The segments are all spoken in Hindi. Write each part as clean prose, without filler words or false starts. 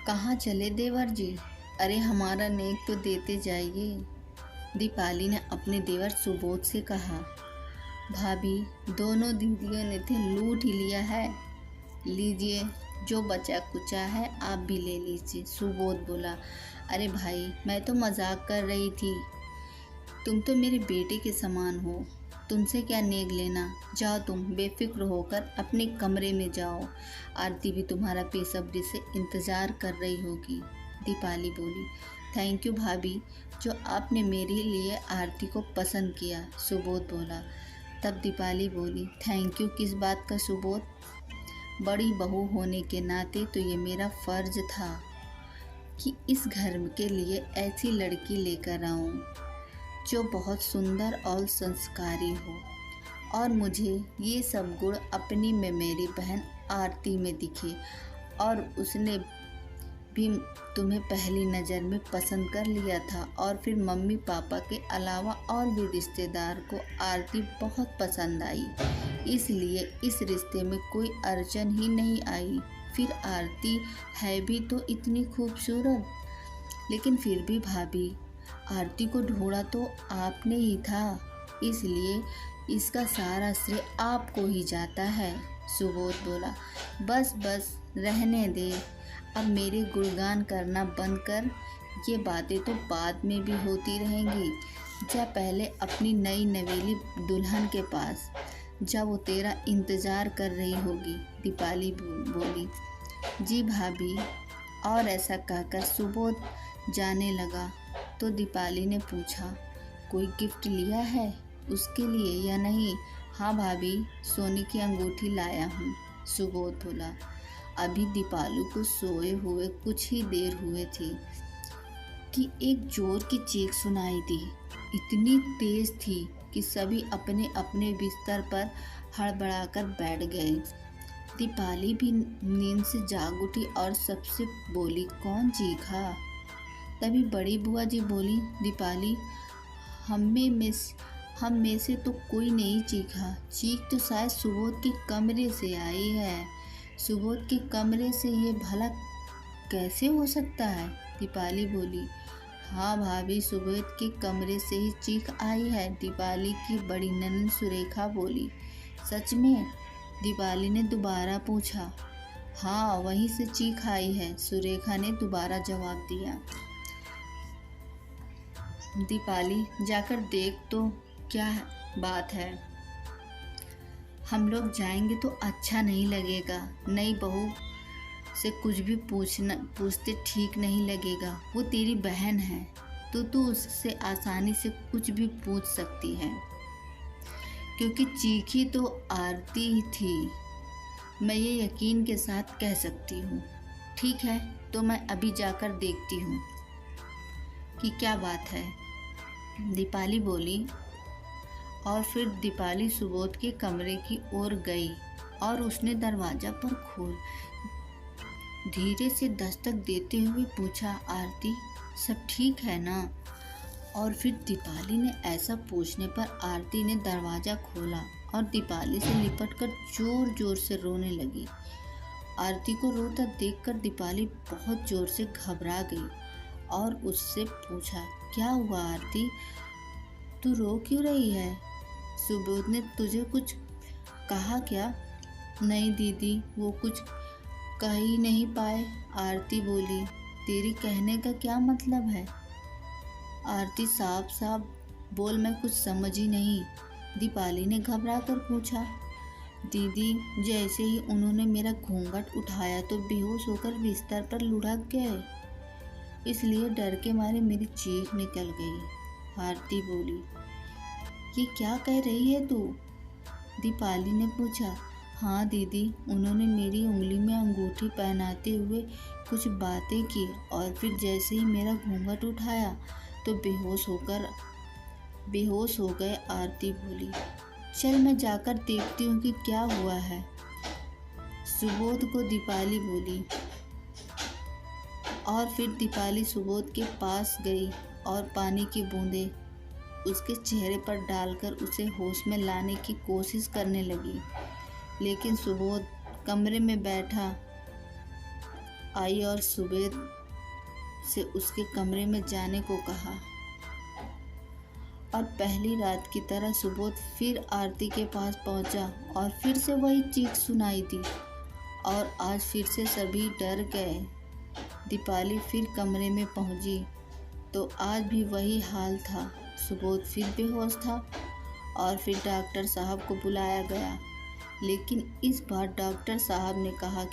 कहाँ चले देवर जी? अरे हमारा नेक तो देते जाइए। दीपाली ने अपने देवर सुबोध से कहा। भाभी, दोनों दीदियों ने तो लूट ही लिया है। लीजिए, जो बचा कुचा है आप भी ले लीजिए। सुबोध बोला। अरे भाई, मैं तो मजाक कर रही थी। तुम तो मेरे बेटे के समान हो, तुमसे क्या नेक लेना। जाओ, तुम बेफिक्र होकर अपने कमरे में जाओ। आरती भी तुम्हारा बेसब्री से इंतज़ार कर रही होगी। दीपाली बोली। थैंक यू भाभी, जो आपने मेरे लिए आरती को पसंद किया। सुबोध बोला। तब दीपाली बोली, थैंक यू किस बात का सुबोध? बड़ी बहू होने के नाते तो ये मेरा फ़र्ज था कि इस घर के लिए ऐसी लड़की लेकर आऊं जो बहुत सुंदर और संस्कारी हो, और मुझे ये सब गुण अपनी में मेरी बहन आरती में दिखे, और उसने भी तुम्हें पहली नज़र में पसंद कर लिया था, और फिर मम्मी पापा के अलावा और भी रिश्तेदार को आरती बहुत पसंद आई, इसलिए इस रिश्ते में कोई अड़चन ही नहीं आई। फिर आरती है भी तो इतनी खूबसूरत। लेकिन फिर भी भाभी, आरती को ढूंढा तो आपने ही था, इसलिए इसका सारा श्रेय आपको ही जाता है। सुबोध बोला। बस बस रहने दे, अब मेरे गुणगान करना बंद कर। ये बातें तो बाद में भी होती रहेंगी। जा पहले अपनी नई नवेली दुल्हन के पास, जब वो तेरा इंतज़ार कर रही होगी। दीपाली बोली। जी भाभी। और ऐसा कहकर सुबोध जाने लगा तो दीपाली ने पूछा, कोई गिफ्ट लिया है उसके लिए या नहीं? हाँ भाभी, सोने की अंगूठी लाया हूँ। सुबोध बोला। अभी दीपाली को सोए हुए कुछ ही देर हुए थी कि एक जोर की चीख सुनाई दी। इतनी तेज थी कि सभी अपने अपने बिस्तर पर हड़बड़ाकर बैठ गए। दीपाली भी नींद से जाग उठी और सबसे बोली, कौन चीखा? तभी बड़ी बुआ जी बोली, दीपाली, हम में से तो कोई नहीं चीखा। चीख तो शायद सुबोध के कमरे से आई है। सुबोध के कमरे से ये भला कैसे हो सकता है? दीपाली बोली। हाँ भाभी, सुबोध के कमरे से ही चीख आई है। दीपाली की बड़ी ननद सुरेखा बोली। सच में? दीपाली ने दोबारा पूछा। हाँ, वहीं से चीख आई है, सुरेखा ने दोबारा जवाब दिया। दीपाली, जाकर देख तो क्या बात है। हम लोग जाएंगे तो अच्छा नहीं लगेगा। नई बहू से कुछ भी पूछते ठीक नहीं लगेगा। वो तेरी बहन है तो तू उससे आसानी से कुछ भी पूछ सकती है, क्योंकि चीखी तो आरती ही थी। मैं ये यकीन के साथ कह सकती हूँ। ठीक है, तो मैं अभी जाकर देखती हूँ कि क्या बात है। दीपाली बोली। और फिर दीपाली सुबोध के कमरे की ओर गई और उसने दरवाज़ा पर खोल धीरे से दस्तक देते हुए पूछा, आरती, सब ठीक है ना? और फिर दीपाली ने ऐसा पूछने पर आरती ने दरवाज़ा खोला और दीपाली से लिपटकर जोर जोर से रोने लगी। आरती को रोता देखकर दीपाली बहुत जोर से घबरा गई और उससे पूछा, क्या हुआ आरती, तू रो क्यों रही है? सुबोध ने तुझे कुछ कहा क्या? नहीं दीदी, वो कुछ कह ही नहीं पाए। आरती बोली। तेरी कहने का क्या मतलब है? आरती साफ साफ बोल, मैं कुछ समझ ही नहीं। दीपाली ने घबरा कर पूछा। दीदी, जैसे ही उन्होंने मेरा घूंघट उठाया तो बेहोश होकर बिस्तर पर लुढ़क गए, इसलिए डर के मारे मेरी चीख निकल गई। आरती बोली। ये क्या कह रही है तू? दीपाली ने पूछा। हाँ दीदी, उन्होंने मेरी उंगली में अंगूठी पहनाते हुए कुछ बातें की और फिर जैसे ही मेरा घूंघट उठाया तो बेहोश हो गए। आरती बोली। चल मैं जाकर देखती हूँ कि क्या हुआ है। सुबोध को दीपाली बोली। और फिर दीपाली सुबोध के पास गई और पानी की बूंदें उसके चेहरे पर डालकर उसे होश में लाने की कोशिश करने लगी, लेकिन सुबोध कमरे में बैठा आई और सुबेद से उसके कमरे में जाने को कहा। और पहली रात की तरह सुबोध फिर आरती के पास पहुंचा और फिर से वही चीख सुनाई दी और आज फिर से सभी डर गए। दीपाली फिर कमरे में पहुंची तो आज भी वही हाल था। सुबोध फिर बेहोश था और फिर डॉक्टर साहब को बुलाया गया, लेकिन इस बार डॉक्टर साहब ने कहा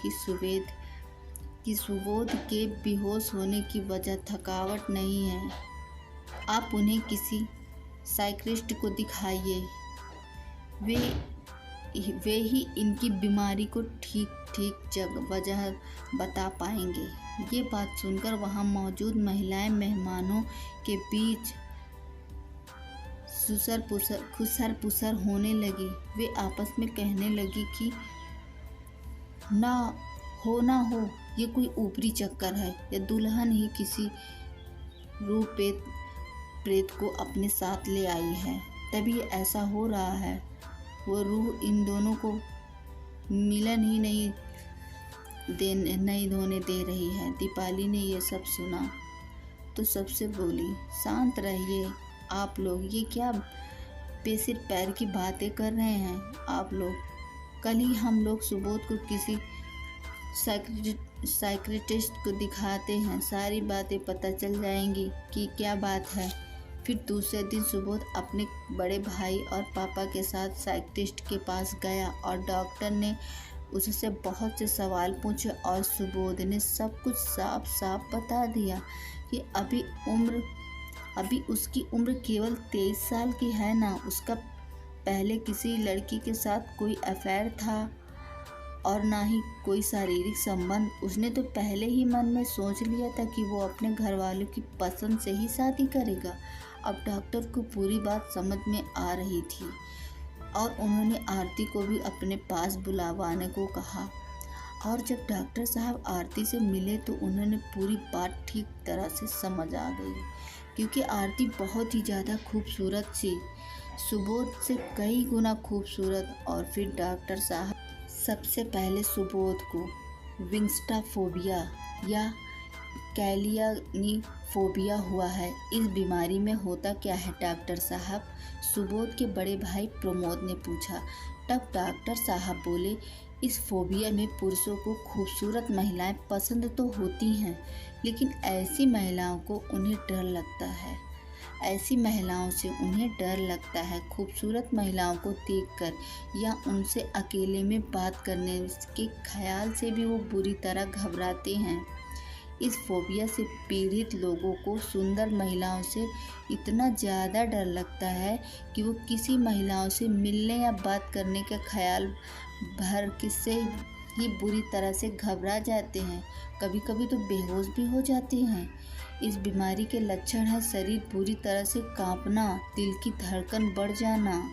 कि सुबोध के बेहोश होने की वजह थकावट नहीं है, आप उन्हें किसी साइकियाट्रिस्ट को दिखाइए, वे ही इनकी बीमारी को ठीक वजह बता पाएंगे। ये बात सुनकर वहां मौजूद महिलाएं मेहमानों के बीच खुसर पुसर होने लगी। वे आपस में कहने लगी कि ना हो ये कोई ऊपरी चक्कर है या दुल्हन ही किसी रूप प्रेत को अपने साथ ले आई है, तभी ऐसा हो रहा है। वो रूह इन दोनों को मिलन ही नहीं होने दे रही है। दीपाली ने ये सब सुना तो सबसे बोली, शांत रहिए आप लोग, ये क्या बेसिर पैर की बातें कर रहे हैं आप लोग। कल ही हम लोग सुबोध को किसी साइकियाट्रिस्ट को दिखाते हैं, सारी बातें पता चल जाएंगी कि क्या बात है। फिर दूसरे दिन सुबोध अपने बड़े भाई और पापा के साथ साइकियाट्रिस्ट के पास गया और डॉक्टर ने उससे बहुत से सवाल पूछे और सुबोध ने सब कुछ साफ साफ बता दिया कि अभी उसकी उम्र केवल 23 साल की है ना, उसका पहले किसी लड़की के साथ कोई अफेयर था और ना ही कोई शारीरिक संबंध। उसने तो पहले ही मन में सोच लिया था कि वो अपने घर वालों की पसंद से ही शादी करेगा। अब डॉक्टर को पूरी बात समझ में आ रही थी और उन्होंने आरती को भी अपने पास बुलावाने को कहा। और जब डॉक्टर साहब आरती से मिले तो उन्होंने पूरी बात ठीक तरह से समझ आ गई, क्योंकि आरती बहुत ही ज़्यादा खूबसूरत थी, सुबोध से कई गुना खूबसूरत। और फिर डॉक्टर साहब सबसे पहले सुबोध को विंगस्टाफोबिया या कैलियानिफोबिया हुआ है। इस बीमारी में होता क्या है डॉक्टर साहब? सुबोध के बड़े भाई प्रमोद ने पूछा। तब डॉक्टर साहब बोले, इस फोबिया में पुरुषों को खूबसूरत महिलाएं पसंद तो होती हैं, लेकिन ऐसी महिलाओं को उन्हें डर लगता है। ऐसी महिलाओं से उन्हें डर लगता है। खूबसूरत महिलाओं को देखकर या उनसे अकेले में बात करने के ख्याल से भी वो बुरी तरह घबराते हैं। इस फोबिया से पीड़ित लोगों को सुंदर महिलाओं से इतना ज़्यादा डर लगता है कि वो किसी महिलाओं से मिलने या बात करने का ख्याल भर किससे ही बुरी तरह से घबरा जाते हैं, कभी कभी तो बेहोश भी हो जाते हैं। इस बीमारी के लक्षण है शरीर पूरी तरह से कांपना, दिल की धड़कन बढ़ जाना,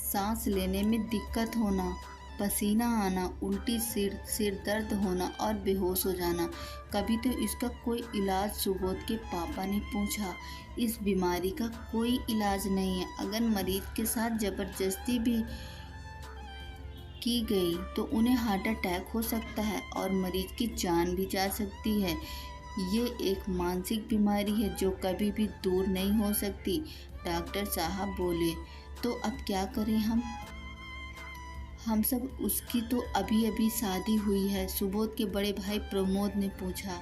सांस लेने में दिक्कत होना, पसीना आना, उल्टी सिर दर्द होना और बेहोश हो जाना। कभी तो इसका कोई इलाज? सुबोध के पापा ने पूछा। इस बीमारी का कोई इलाज नहीं है। अगर मरीज के साथ जबरदस्ती भी की गई तो उन्हें हार्ट अटैक हो सकता है और मरीज की जान भी जा सकती है। ये एक मानसिक बीमारी है जो कभी भी दूर नहीं हो सकती। डॉक्टर साहब बोले, तो अब क्या करें हम सब? उसकी तो अभी अभी शादी हुई है, सुबोध के बड़े भाई प्रमोद ने पूछा।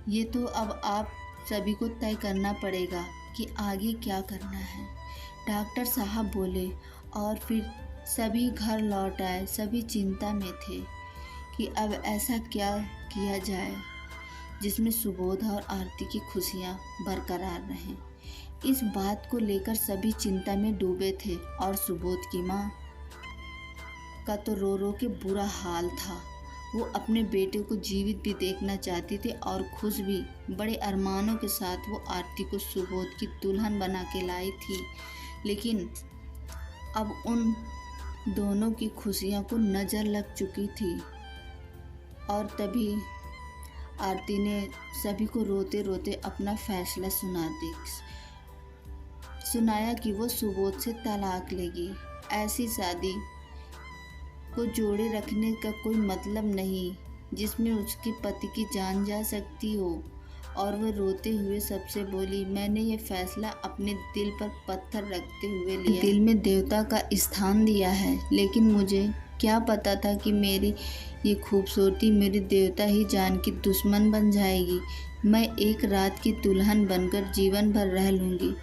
ये तो अब आप सभी को तय करना पड़ेगा कि आगे क्या करना है, डॉक्टर साहब बोले। और फिर सभी घर लौट आए। सभी चिंता में थे कि अब ऐसा क्या किया जाए जिसमें सुबोध और आरती की खुशियाँ बरकरार रहें। इस बात को लेकर सभी चिंता में डूबे थे और सुबोध की माँ का तो रो रो के बुरा हाल था। वो अपने बेटे को जीवित भी देखना चाहती थी और खुश भी। बड़े अरमानों के साथ वो आरती को सुबोध की दुल्हन बना के लाई थी, लेकिन अब उन दोनों की खुशियों को नज़र लग चुकी थी। और तभी आरती ने सभी को रोते रोते अपना फैसला सुनाया कि वो सुबोध से तलाक लेगी। ऐसी शादी को जोड़े रखने का कोई मतलब नहीं। जिसमें उसके पति की जान जा सकती हो। और वह रोते हुए सबसे बोली, मैंने ये फैसला अपने दिल पर पत्थर रखते हुए लिया। दिल में देवता का स्थान दिया है, लेकिन मुझे क्या पता था कि मेरी ये खूबसूरती मेरे देवता ही जान की दुश्मन बन जाएगी। मैं एक रात की दुल्हन बनकर जीवन भर रह लूँगी,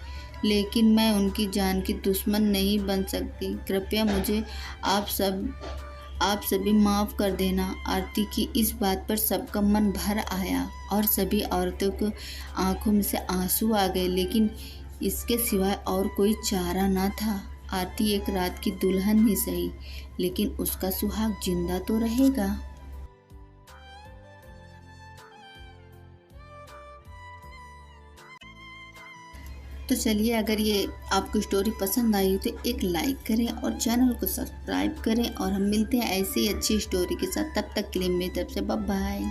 लेकिन मैं उनकी जान की दुश्मन नहीं बन सकती। कृपया मुझे आप सभी माफ़ कर देना। आरती की इस बात पर सबका मन भर आया और सभी औरतों को आंखों में से आंसू आ गए, लेकिन इसके सिवाय और कोई चारा न था। आरती एक रात की दुल्हन ही सही, लेकिन उसका सुहाग जिंदा तो रहेगा। तो चलिए, अगर ये आपको स्टोरी पसंद आई तो एक लाइक करें और चैनल को सब्सक्राइब करें, और हम मिलते हैं ऐसी अच्छी स्टोरी के साथ। तब तक के लिए मेरी तरफ से बाय बाय।